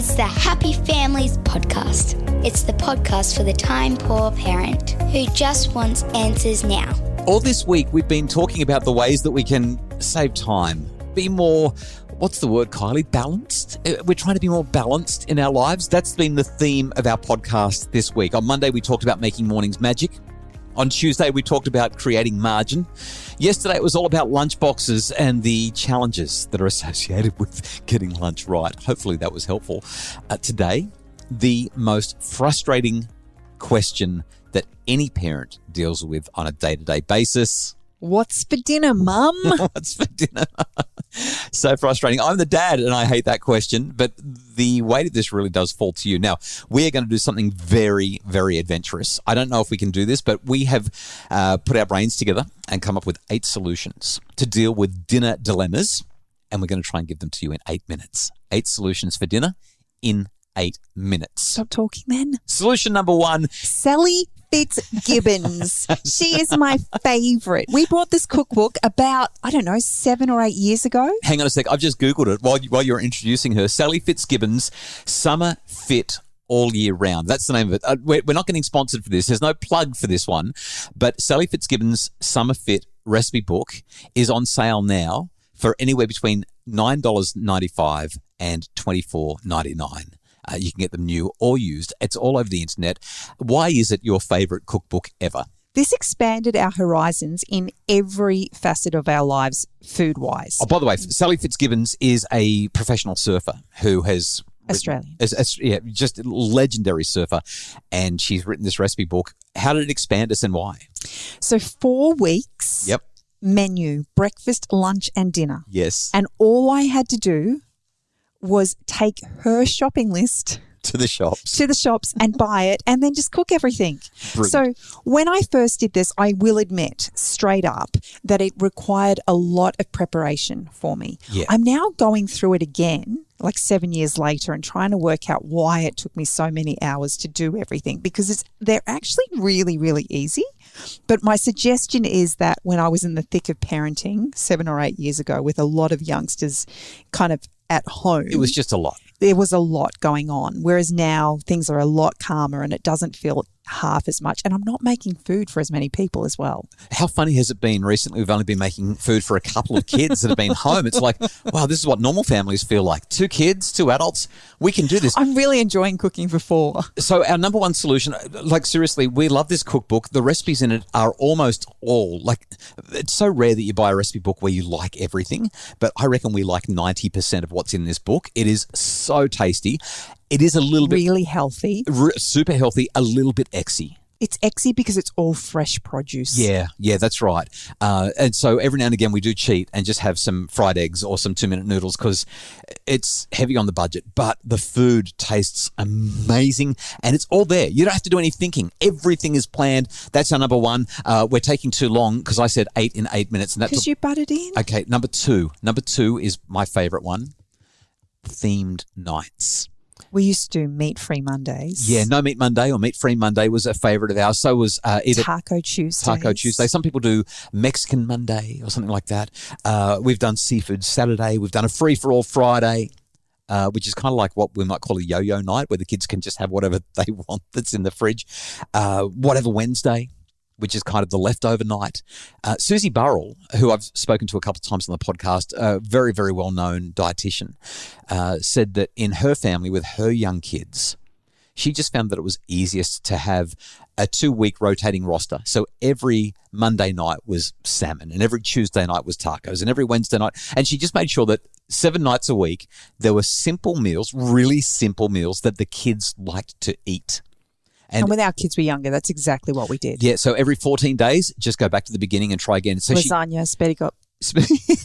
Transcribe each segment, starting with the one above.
It's the Happy Families Podcast. It's the podcast for the time-poor parent who just wants answers now. All this week, we've been talking about the ways that we can save time, be more, what's the word, Kylie? Balanced? We're trying to be more balanced in our lives. That's been the theme of our podcast this week. On Monday, we talked about making mornings magic. On Tuesday, we talked about creating margin. Yesterday, it was all about lunchboxes and the challenges that are associated with getting lunch right. Hopefully, that was helpful. Today, the most frustrating question that any parent deals with on a day-to-day basis. What's for dinner, Mum? What's for dinner? So frustrating. I'm the dad and I hate that question, but the weight of this really does fall to you. Now, we're going to do something very, very adventurous. I don't know if we can do this, but we have put our brains together and come up with 8 solutions to deal with dinner dilemmas, and we're going to try and give them to you in 8 minutes. 8 solutions for dinner in 8 minutes. Stop talking then. Solution number 1. Sally Fitzgibbons. She is my favourite. We bought this cookbook about, 7 or 8 years ago. Hang on a sec. I've just Googled it while you're introducing her. Sally Fitzgibbons, Summer Fit All Year Round. That's the name of it. We're not getting sponsored for this. There's no plug for this one. But Sally Fitzgibbons' Summer Fit recipe book is on sale now for anywhere between $9.95 and $24.99. You can get them new or used. It's all over the internet. Why is it your favourite cookbook ever? This expanded our horizons in every facet of our lives, food-wise. Oh, by the way, Sally Fitzgibbons is a professional surfer who has... Australian. Just a legendary surfer. And she's written this recipe book. How did it expand us and why? So 4 weeks. Yep. Menu, breakfast, lunch and dinner. Yes. And all I had to do was take her shopping list to the shops and buy it and then just cook everything. Brilliant. So when I first did this, I will admit straight up that it required a lot of preparation for me. Yeah. I'm now going through it again, like 7 years later, and trying to work out why it took me so many hours to do everything, because they're actually really, really easy. But my suggestion is that when I was in the thick of parenting 7 or 8 years ago with a lot of youngsters kind of at home. It was just a lot. There was a lot going on, whereas now things are a lot calmer and it doesn't feel half as much. And I'm not making food for as many people as well. How funny has it been recently? We've only been making food for a couple of kids that have been home. It's like, wow, this is what normal families feel like. 2 kids, 2 adults. We can do this. I'm really enjoying cooking for 4. So our number 1 solution, like seriously, we love this cookbook. The recipes in it are almost all, like, it's so rare that you buy a recipe book where you like everything, but I reckon we like 90% of what's in this book. It is so tasty. It is a little bit... Really healthy. Super healthy, a little bit exy. It's exy because it's all fresh produce. Yeah, that's right. And so every now and again we do cheat and just have some fried eggs or some 2-minute noodles because it's heavy on the budget. But the food tastes amazing and it's all there. You don't have to do any thinking. Everything is planned. That's our number 1. We're taking too long because I said 8 in 8 minutes. Because you butted in. Okay, number 2. Number 2 is my favourite one. Themed nights. We used to do meat-free Mondays. Yeah, No Meat Monday or Meat-Free Monday was a favourite of ours. So was either Taco Tuesday. Taco Tuesday. Some people do Mexican Monday or something like that. We've done Seafood Saturday. We've done a Free-for-all Friday, which is kind of like what we might call a yo-yo night where the kids can just have whatever they want that's in the fridge. Whatever Wednesday, which is kind of the leftover night. Susie Burrell, who I've spoken to a couple of times on the podcast, a very, very well-known dietitian, said that in her family with her young kids, she just found that it was easiest to have a 2-week rotating roster. So every Monday night was salmon and every Tuesday night was tacos and every Wednesday night. And she just made sure that 7 nights a week, there were simple meals, really simple meals that the kids liked to eat. And when our kids were younger, that's exactly what we did. Yeah, so every 14 days, just go back to the beginning and try again. So lasagna, spaghetti.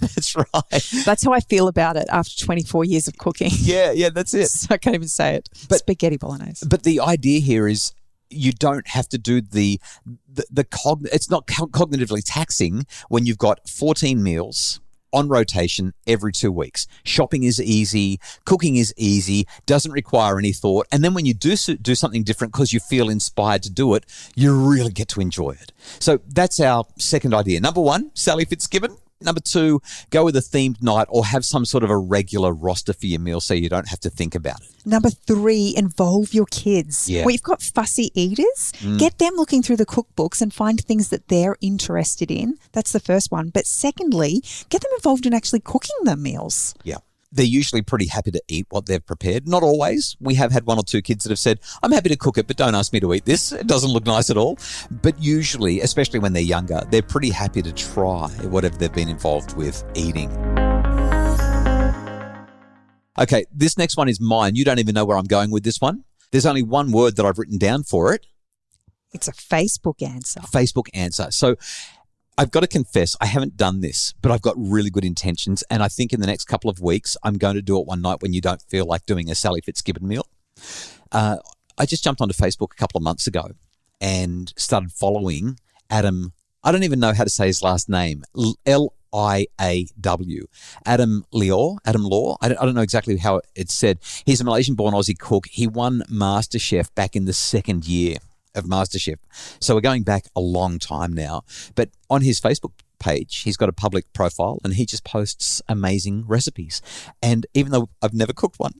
That's right. That's how I feel about it after 24 years of cooking. Yeah, that's it. So I can't even say it. But spaghetti bolognese. But the idea here is you don't have to do it's not cognitively taxing when you've got 14 meals on rotation every 2 weeks. Shopping is easy. Cooking is easy. Doesn't require any thought. And then when you do something different because you feel inspired to do it, you really get to enjoy it. So that's our second idea. Number 1, Sally Fitzgibbon. Number 2, go with a themed night or have some sort of a regular roster for your meal so you don't have to think about it. Number 3, involve your kids. Yeah. We've got fussy eaters. Get them looking through the cookbooks and find things that they're interested in. That's the first one. But secondly, get them involved in actually cooking the meals. Yeah. They're usually pretty happy to eat what they've prepared. Not always. We have had 1 or 2 kids that have said, I'm happy to cook it, but don't ask me to eat this. It doesn't look nice at all. But usually, especially when they're younger, they're pretty happy to try whatever they've been involved with eating. Okay, this next one is mine. You don't even know where I'm going with this one. There's only one word that I've written down for it. It's a Facebook answer. Facebook answer. So I've got to confess, I haven't done this, but I've got really good intentions. And I think in the next couple of weeks, I'm going to do it one night when you don't feel like doing a Sally Fitzgibbon meal. I just jumped onto Facebook a couple of months ago and started following Adam. I don't even know how to say his last name. Liaw. Adam Law. I don't know exactly how it's said. He's a Malaysian-born Aussie cook. He won MasterChef back in the second year of MasterChef. So we're going back a long time now. But on his Facebook page, he's got a public profile and he just posts amazing recipes. And even though I've never cooked one,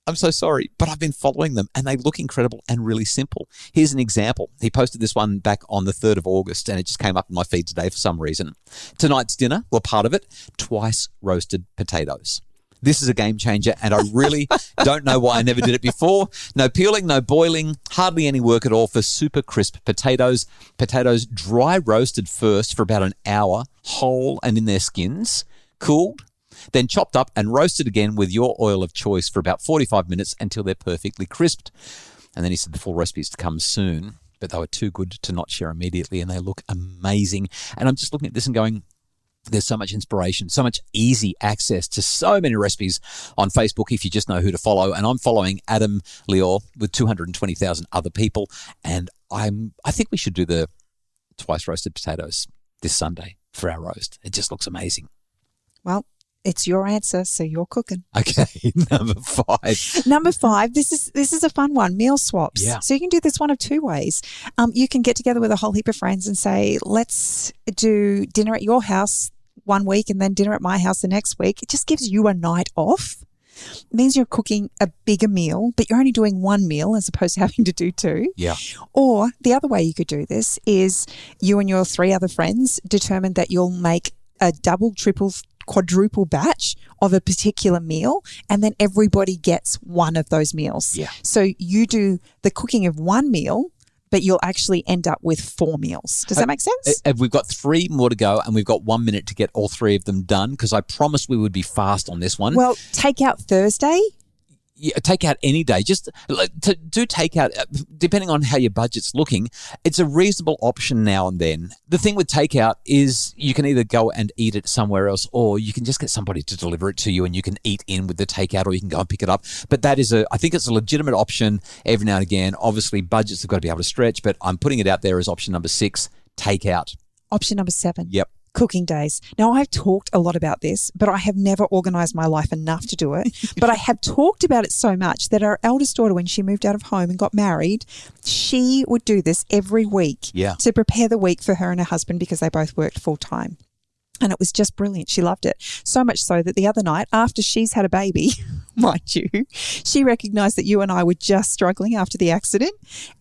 I'm so sorry, but I've been following them and they look incredible and really simple. Here's an example. He posted this one back on the 3rd of August and it just came up in my feed today for some reason. Tonight's dinner, well, part of it, twice roasted potatoes. This is a game changer, and I really don't know why I never did it before. No peeling, no boiling, hardly any work at all for super crisp potatoes. Potatoes dry roasted first for about an hour, whole and in their skins, cooled, then chopped up and roasted again with your oil of choice for about 45 minutes until they're perfectly crisped. And then he said the full recipe is to come soon, but they were too good to not share immediately, and they look amazing. And I'm just looking at this and going, there's so much inspiration, so much easy access to so many recipes on Facebook if you just know who to follow. And I'm following Adam Law with 220,000 other people. And I think we should do the twice roasted potatoes this Sunday for our roast. It just looks amazing. Well, it's your answer, so you're cooking. Okay, number 5. Number 5, this is a fun one, meal swaps. Yeah. So you can do this one of 2 ways. You can get together with a whole heap of friends and say, let's do dinner at your house one week and then dinner at my house the next week. It just gives you a night off. It means you're cooking a bigger meal, but you're only doing 1 meal as opposed to having to do 2. Yeah. Or the other way you could do this is you and your 3 other friends determine that you'll make a double, triple, quadruple batch of a particular meal, and then everybody gets one of those meals. Yeah. So you do the cooking of 1 meal, but you'll actually end up with 4 meals. Does that make sense? We've got 3 more to go, and we've got 1 minute to get all 3 of them done because I promised we would be fast on this one. Well, take out Thursday. Yeah, take out any day. Just to do takeout, depending on how your budget's looking, it's a reasonable option now and then. The thing with takeout is you can either go and eat it somewhere else, or you can just get somebody to deliver it to you and you can eat in with the takeout, or you can go and pick it up. But that is I think it's a legitimate option every now and again. Obviously, budgets have got to be able to stretch, but I'm putting it out there as option number 6, takeout. Option number 7. Yep. Cooking days. Now, I've talked a lot about this, but I have never organised my life enough to do it. But I have talked about it so much that our eldest daughter, when she moved out of home and got married, she would do this every week to prepare the week for her and her husband because they both worked full time. And it was just brilliant. She loved it. So much so that the other night, after she's had a baby, mind you, she recognised that you and I were just struggling after the accident,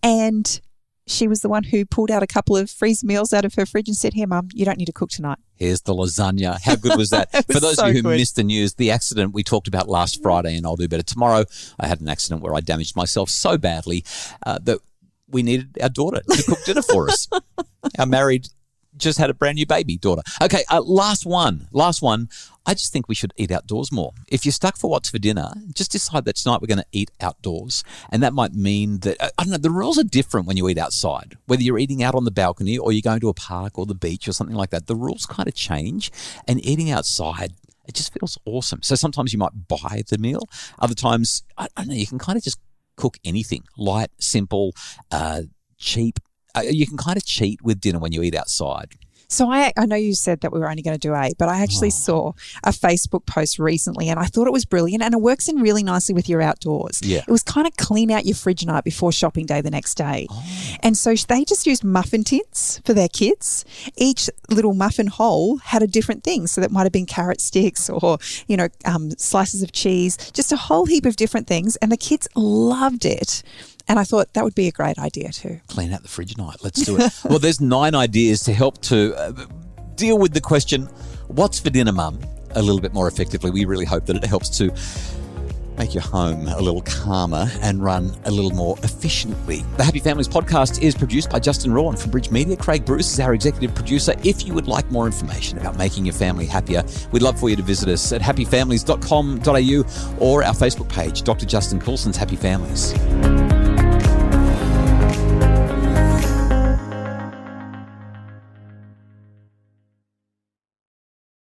and she was the one who pulled out a couple of freeze meals out of her fridge and said, "Here, Mum, you don't need to cook tonight." Here's the lasagna. How good was that? Was For those so of you who good. missed the news, the accident we talked about last Friday, and I'll do better tomorrow. I had an accident where I damaged myself so badly that we needed our daughter to cook dinner for us. Our married, just had a brand new baby daughter. Okay, last one. I just think we should eat outdoors more. If you're stuck for what's for dinner, just decide that tonight we're going to eat outdoors. And that might mean that, I don't know, the rules are different when you eat outside. Whether you're eating out on the balcony or you're going to a park or the beach or something like that, the rules kind of change. And eating outside, it just feels awesome. So sometimes you might buy the meal. Other times, I don't know, you can kind of just cook anything. Light, simple, cheap. You can kind of cheat with dinner when you eat outside. So I know you said that we were only going to do 8, but I actually saw a Facebook post recently and I thought it was brilliant, and it works in really nicely with your outdoors. Yeah. It was kind of clean out your fridge night before shopping day the next day. And so they just used muffin tins for their kids. Each little muffin hole had a different thing. So that might have been carrot sticks or, slices of cheese, just a whole heap of different things. And the kids loved it. And I thought that would be a great idea too. Clean out the fridge night. Let's do it. Well, there's 9 ideas to help to deal with the question, what's for dinner, Mum? A little bit more effectively. We really hope that it helps to make your home a little calmer and run a little more efficiently. The Happy Families podcast is produced by Justin Rawn from Bridge Media. Craig Bruce is our executive producer. If you would like more information about making your family happier, we'd love for you to visit us at happyfamilies.com.au or our Facebook page, Dr. Justin Coulson's Happy Families.